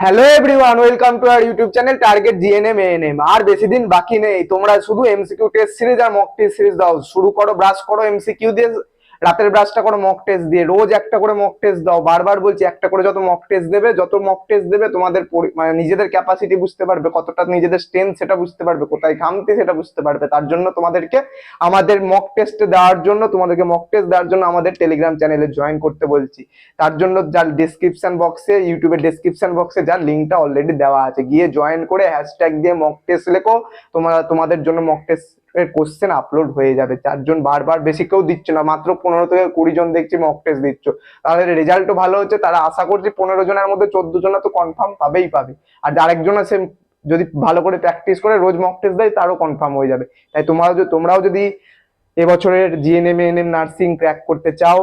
Hello everyone, welcome to our YouTube channel target GNM ANM. আর বেশি দিন বাকি নেই, তোমরা শুধু এমসিকিউ টেস্ট সিরিজ আর মক টেস্ট সিরিজ দাও। শুরু করো, ব্রাশ করো এমসিকিউ দিয়ে, রাতের ব্রাশটা করো মক টেস্ট দিয়ে। রোজ একটা করে মক টেস্ট দাও, বারবার বলছি একটা করে। যত মক টেস্ট দেবে তোমাদের মানে নিজেদের ক্যাপাসিটি বুঝতে পারবে, কতটা নিজেদের স্ট্রেংথ সেটা বুঝতে পারবে, কোথায় ঘামতে সেটা বুঝতে পারবে। তার জন্য তোমাদেরকে আমাদের মক টেস্ট দেওয়ার জন্য আমাদের টেলিগ্রাম চ্যানেলে জয়েন করতে বলছি। তার জন্য যার ডিসক্রিপশন বক্সে, ইউটিউবের ডিসক্রিপশন বক্সে যার লিঙ্কটা অলরেডি দেওয়া আছে, গিয়ে জয়েন করে হ্যাশট্যাগ দিয়ে মক টেস্ট লেখো। তোমাদের জন্য মক টেস্ট এর কোশ্চেন আপলোড হয়ে যাবে। চারজন, বারবার বেশি কেউ দিচ্ছ না, মাত্র 15 থেকে 20 জন দেখছি মক টেস্ট দিচ্ছ। তাদের রেজাল্টও ভালো হচ্ছে। তারা আশা করছে 15 জনের মধ্যে 14 জনা তো কনফার্ম পাবে। আর আরেকজন আছে, যদি ভালো করে প্র্যাকটিস করে রোজ মক টেস্ট দেয়, তারও কনফার্ম হয়ে যাবে। তাই তোমরাও যদি এবছরের জিএনএম এএনএম নার্সিং ক্র্যাক করতে চাও,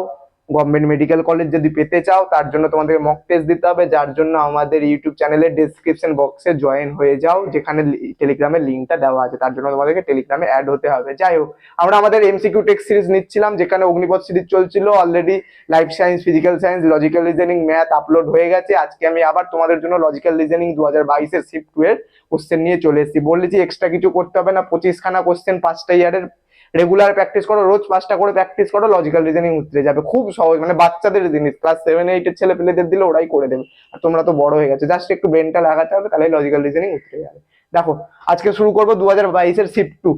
গভর্নমেন্ট মেডিকেল কলেজ যদি পেতে চাও, তার জন্য তোমাদের মক টেস্ট দিতে হবে। যার জন্য আমাদের ইউটিউব চ্যানেলের ডেসক্রিপশন বক্সে জয়েন হয়ে যাও, যেখানে টেলিগ্রামের লিঙ্কটা দেওয়া আছে। তার জন্য তোমাদেরকে টেলিগ্রামে অ্যাড হতে হবে। যাই হোক, আমরা আমাদের এমসিকিউ টেক্সট সিরিজ নিচ্ছিলাম, যেখানে অগ্নিপথ সিরিজ চলছিল already. Life science, physical science, logical reasoning, math upload হয়ে গেছে। আজকে আমি আবার তোমাদের জন্য লজিক্যাল রিজনিং 2022-এর শিফট 2 এর কোশ্চেন নিয়ে চলে এসেছি। বলেছি এক্সট্রা কিছু করতে হবে না, 25খানা কোশ্চেন 5টা ইয়ারের। রেগুলার প্র্যাকটিস করো, রোজ 5টা করে প্র্যাকটিস করো, লজিক্যাল রিজনিং উতরে যাবে। খুব সহজ, মানে বাচ্চাদের জিনিস, ক্লাস 7-8 এর ছেলে পেলেদের দিলে ওরাই করে দেবে। আর তোমরা তো বড় হয়ে গেছে, জাস্ট একটু ব্রেনটা লাগাতে হবে, তাহলে লজিক্যাল রিজনিং উতরে যাবে। দেখো, আজকে শুরু করবো 2022-এর শিফট 2।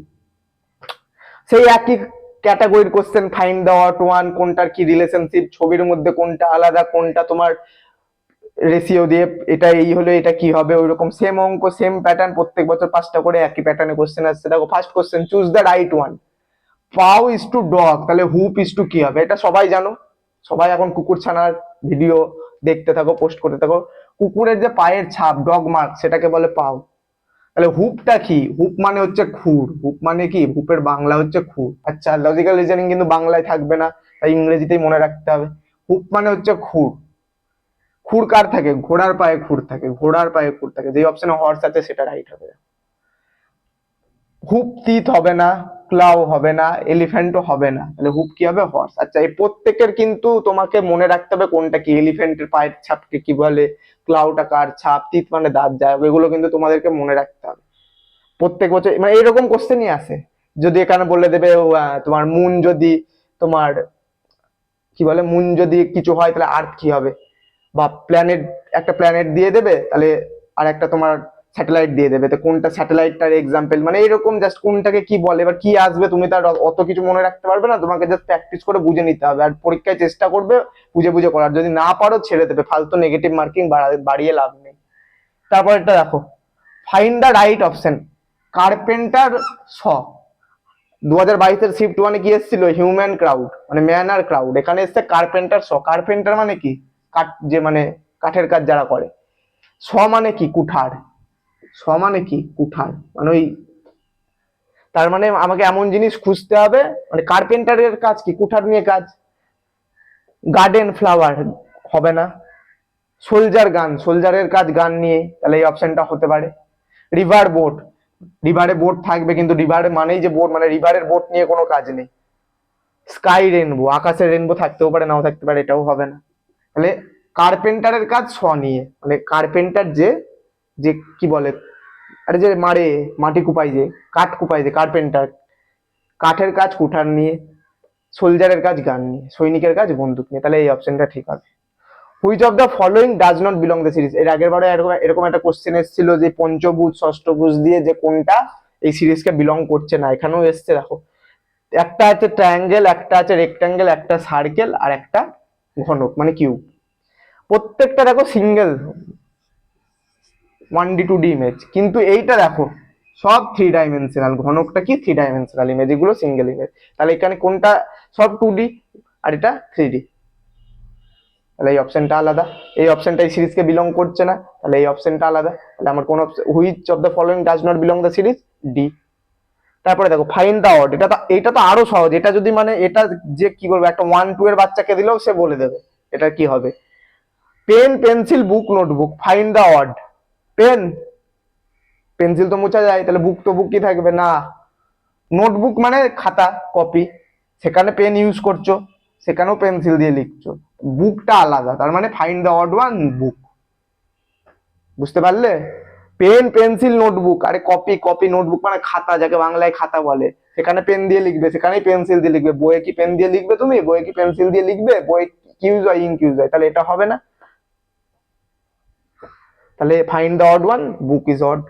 সেই একই ক্যাটাগরির question, find the odd one, কোনটার কি রিলেশনশিপ, ছবির মধ্যে কোনটা আলাদা, কোনটা তোমার রেশিও দিয়ে এটা এই হলে এটা কি হবে, ওইরকম সেম অঙ্ক, সেম প্যাটার্ন। প্রত্যেক বছর 5টা করে একই প্যাটার্নে কোশ্চেন আসছে। দেখো, first question, choose the right one. পাও ইজ টু ডগ, তাহলে হুপ ইজ টু কি হবে? এটা সবাই জানো, সবাই এখন কুকুর ছানার ভিডিও দেখতে থাকো, পোস্ট করতে থাকো। কুকুরের যে পায়ের ছাপ, ডগ মার্ক, সেটাকে বলে পাও। তাহলে হুপটা কি? হুপ মানে হচ্ছে খুর। হুপ মানে কি? হুপের বাংলা হচ্ছে খুর। আচ্ছা, লজিক্যাল রিজনিং কিন্তু বাংলায় থাকবে না, তাই ইংরেজিতেই মনে রাখতে হবে। হুপ মানে হচ্ছে খুর। খুর কার থাকে? ঘোড়ার পায়ে খুর থাকে, ঘোড়ার পায়ে খুর থাকে। যে অপশনে হর্স আছে সেটা রাইট হবে। হুপ তিত হবে না, ক্লাউ হবে না, এলিফ্যান্টও হবে না, তাহলে হুপ কি হবে? হর্স। আচ্ছা, এই প্রত্যেকের কিন্তু তোমাকে মনে রাখতে হবে কোনটা কি। এলিফ্যান্টের পায়ের ছাপকে কি বলে, ক্লাউটা কার ছাপ, তিত মানে দাঁত যায়, এগুলো কিন্তু তোমাদেরকে মনে রাখতে হবে। প্রত্যেক বছর মানে এইরকম কোশ্চেনই আসে। যদি এখানে বলে দেবে তোমার মুন যদি, তোমার কি বলে, মুন যদি কিছু হয় তাহলে আর্থ কি হবে, বা প্ল্যানেট, একটা প্ল্যানেট দিয়ে দেবে, তাহলে আর একটা তোমার স্যাটেলাইট দিয়ে দেবে, তো কোনটা স্যাটেলাইটটার এক্সাম্পল, মানে এরকম জাস্ট কোনটাকে কি বলে, এবার কি আসবে তুমি তার অত কিছু মনে রাখতে পারবে না। তোমাকে জাস্ট প্র্যাকটিস করে বুঝে নিতে হবে, আর পরীক্ষায় চেষ্টা করবে বুঝে বুঝে করার। যদি না পারো ছেড়ে দেবে, ফালতু নেগেটিভ মার্কিং বাড়িয়ে লাভ নেই। তারপর এটা দেখো, find the right option. Carpenter শ, 2022-এর শিফট 1-এ কি এসেছিল? হিউম্যান ক্রাউড, মানে ম্যান আর ক্রাউড। এখানে এসছে কার্পেন্টার শ। কার্পেন্টার মানে কি? কাঠ, যে মানে কাঠের কাজ যারা করে। শ মানে কি? কুঠার। শ মানে কি? কুঠার, মানে ওই, তার মানে আমাকে এমন জিনিস খুঁজতে হবে, মানে কার্পেন্টারের কাজ কি? কুঠার নিয়ে কাজ। গার্ডেন ফ্লাওয়ার হবে না। সোলজার গান, সোলজারের কাজ গান নিয়ে, তাহলে এই অপশনটা হতে পারে। রিভার বোট, রিভারে বোট থাকবে, কিন্তু রিভারে মানেই যে বোট, মানে রিভারের বোট নিয়ে কোনো কাজ নেই। স্কাই রেনবো, আকাশের রেনবো থাকতেও পারে, নাও থাকতে পারে, এটাও হবে না। তাহলে কার্পেন্টারের কাজ ছ নিয়ে, মানে কার্পেন্টার যে, যে কি বলে, আরে যে মারে, মাটি কুপাই, যে কাঠ কুপাই, যে কার্পেন্টার, কাঠের কাজ কুঠার নিয়ে। সোলজারের কাজ গান নিয়ে, সৈনিকের কাজ বন্দুক নিয়ে, তাহলে এই অপশনটা ঠিক হবে। Which of the following does not belong the series. এর আগের বারে এরকম একটা কোশ্চেন এসেছিল যে পঞ্চভুজ ষষ্ঠভুজ দিয়ে যে কোনটা এই সিরিজকে বিলং করছে না। এখানেও এসছে, দেখো, একটা আছে ট্রায়াঙ্গেল, একটা আছে রেক্টাঙ্গেল, একটা সার্কেল, আর একটা ঘনক মানে কিউব। প্রত্যেকটা দেখো সিঙ্গেল 1D 2D ইমেজ, কিন্তু এইটা দেখো সব 3 ডাইমেনশনাল। ঘনকটা কি? 3 ডাইমেনশনাল ইমেজ, এগুলো সিঙ্গেল ইমেজ। তাহলে এখানে কোনটা? সব 2D, আর এটা 3D। তাহলে এই অপশনটা আলাদা। এই অপশনটা এই সিরিজকে বিলং করছে না, তাহলে এই অপশনটা আলাদা। তাহলে আমার কোন option, which of the following does not belong the series? D. তারপরে দেখো, ফাইন্ড দ্য অড। এটা তো আরো সহজ। এটা যদি মানে এটা যে কি বলবো, একটা 1-2 এর বাচ্চাকে দিলেও সে বলে দেবে এটা কি হবে। Pen, pencil, book, notebook. Find the odd. Pen, pencil তো মোছা যায়, তাহলে বুক তো বুকই থাকবে না। নোটবুক মানে খাতা, কপি, সেখানে পেন ইউজ করছো, সেখানেও পেন্সিল দিয়ে লিখছো। বুকটা আলাদা, তার মানে ফাইন্ড দ্য অড ওয়ান, বুক। বুঝতে পারলে? পেন পেন্সিল নোটবুক, আরে কপি কপি নোটবুক মানে খাতা, যাকে বাংলায় খাতা বলে। সেখানে পেন দিয়ে লিখবে, সেখানেই পেন্সিল দিয়ে লিখবে। বইয়ে কি পেন দিয়ে লিখবে তুমি? বইয়ে কি পেন্সিল দিয়ে লিখবে? বই কি ইউজ হয়? ইঙ্ক ইউজ হয়। তাহলে এটা হবে না। তাহলে find the odd one, book is odd.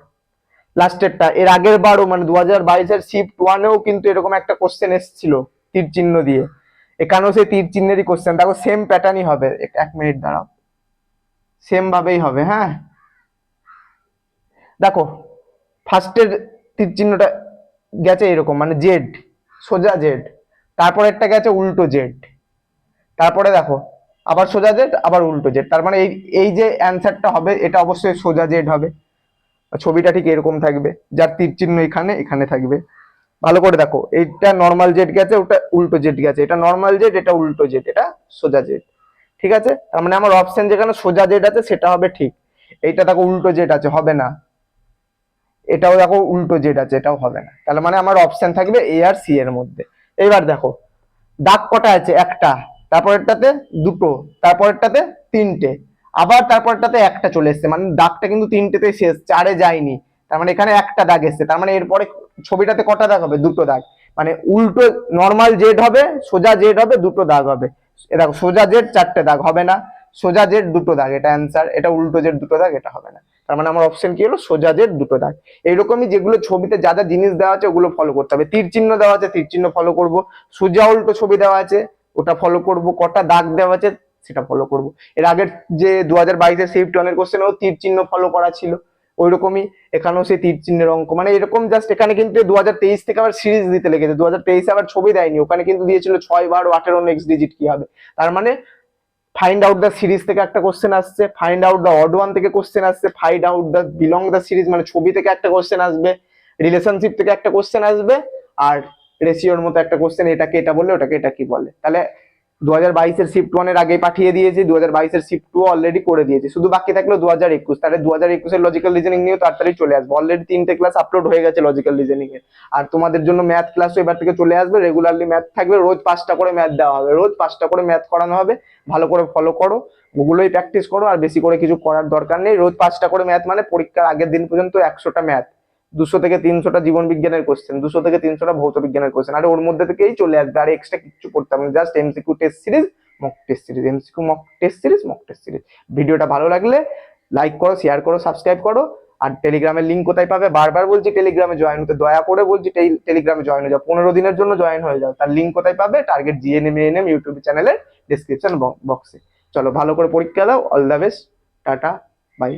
লাস্টেরটা এর আগের বারও মানে 2022-এর শিফট ওয়ানেও কিন্তু এরকম একটা কোশ্চেন এসেছিল তীর চিহ্ন দিয়ে। এখানেও সেই তীর চিহ্নেরই কোশ্চেন, দেখো সেম প্যাটার্নই হবে। এক মিনিট দাঁড়াও, সেম ভাবেই হবে। হ্যাঁ দেখো, ফার্স্টের তীর চিহ্নটা গেছে এরকম মানে জেড, সোজা জেড, তারপরেরটা গেছে উল্টো জেড, তারপরে দেখো আবার সোজা জেড আবার উল্টো জেড। তার মানে এই এই যে অ্যান্সারটা হবে এটা অবশ্যই সোজা জেড হবে। ছবিটা ঠিক এরকম থাকবে, যার তীর চিহ্ন এখানে এখানে থাকবে। ভালো করে দেখো, এইটা নর্মাল জেড গেছে, ওটা উল্টো জেড গেছে, এটা নর্মাল জেড, এটা উল্টো জেড, এটা সোজা জেড। ঠিক আছে, তার মানে আমার অপশন যেখানে সোজা জেড আছে সেটা হবে ঠিক। এইটা দেখো উল্টো জেড আছে, হবে না। এটাও দেখো উল্টো জেড আছে, এটাও হবে না। তাহলে মানে আমার অপশন থাকবে এ আর সি এর মধ্যে। এইবার দেখো দাগ কটা আছে? একটা, তারপরেরটাতে দুটো, তারপরেরটাতে তিনটে, আবার তারপরেরটাতে একটা চলে এসছে, মানে দাগটা কিন্তু তিনটেতে শেষ, চারে যায়নি। তার মানে এখানে একটা দাগ এসছে, তার মানে এরপরে ছবিটাতে কটা দাগ হবে? দুটো দাগ। মানে উল্টো নর্মাল জেড হবে, সোজা জেড হবে, দুটো দাগ হবে। এ দেখো সোজা জেড চারটে দাগ, হবে না। সোজা জেড দুটো দাগ, এটা অ্যান্সার। এটা উল্টো জেড দুটো দাগ, এটা হবে না। তার মানে আমার অপশন কি হলো? সোজা জেড দুটো দাগ। এইরকমই যেগুলো ছবিতে যা যা জিনিস দেওয়া আছে ওগুলো ফলো করতে হবে। তীর চিহ্ন দেওয়া আছে, তীর চিহ্ন ফলো করব। সোজা উল্টো ছবি দেওয়া আছে, ওটা ফলো করব। কটা দাগ দেওয়া আছে সেটা ফলো করব। এর আগের যে 2022-এর শিফট ওয়ানের কোশ্চেনেও তীর চিহ্ন ফলো করা ছিল, ওইরকমই এখানেও সেই তীর চিহ্নের অঙ্ক। মানে এরকম জাস্ট এখানে কিন্তু 2023 থেকে আবার সিরিজ দিতে লেগেছে। 2023-এ আবার ছবি দেয়নি, ওখানে কিন্তু দিয়েছিল 6, 12, 18 নেক্সট ডিজিট কি হবে। তার মানে ফাইন্ড আউট দ্য সিরিজ থেকে একটা কোশ্চেন আসছে, find out the odd one থেকে কোশ্চেন আসছে, find out the belong the series মানে ছবি থেকে একটা কোশ্চেন আসবে, রিলেশনশিপ থেকে একটা কোশ্চেন আসবে, আর রেশিওর মতো একটা কোশ্চেন, এটাকে এটা বলে ওটাকে এটা কি বলে। তাহলে 2022-এর শিফট ওয়ানের আগেই পাঠিয়ে দিয়েছি, 2022-এর শিফট টু অলরেডি করে দিয়েছি, শুধু বাকি থাকলো 2021। তাহলে 2021-এর লজিক্যাল রিজনিং নিয়েও তাড়াতাড়ি চলে আসবে। অলরেডি 3টে ক্লাস আপলোড হয়ে গেছে লজিক্যাল রিজনিং এর। আর তোমাদের জন্য ম্যাথ ক্লাসও এবার থেকে চলে আসবে, রেগুলারলি ম্যাথ থাকবে, রোজ 5টা করে ম্যাথ দেওয়া হবে, রোজ 5টা করে ম্যাথ করানো হবে। ভালো করে ফলো করো, ওগুলোই প্র্যাকটিস করো, আর বেশি করে কিছু করার দরকার নেই। রোজ 5টা করে ম্যাথ মানে পরীক্ষার আগের দিন পর্যন্ত 100টা ম্যাথ, 200 থেকে 300টা জীবন বিজ্ঞানের কোশ্চেন, 200 থেকে 300টা ভৌত বিজ্ঞানের কোশ্চেন, আর ওর মধ্যে থেকেই চলে আসবে। আর এক্সট্রা কিছু করতে হবে না, just MCQ test series, mock test series, MCQ mock test series, mock test series. ভিডিওটা ভালো লাগলে লাইক করো, শেয়ার করো, সাবস্ক্রাইব করো। আর টেলিগ্রামের লিঙ্ক কোথায় পাবে? বারবার বলছি টেলিগ্রামে জয়েন হতে, দয়া করে বলছি টেলিগ্রামে জয়েন হয়ে যাও, 15 দিনের জন্য জয়েন হয়ে যাও। তার লিঙ্ক কোথায় পাবে? টার্গেট জিএনএম এএনএম ইউটিউব চ্যানেলের ডিসক্রিপশন বক্সে। চলো ভালো করে পরীক্ষা দাও, all the best, tata, by.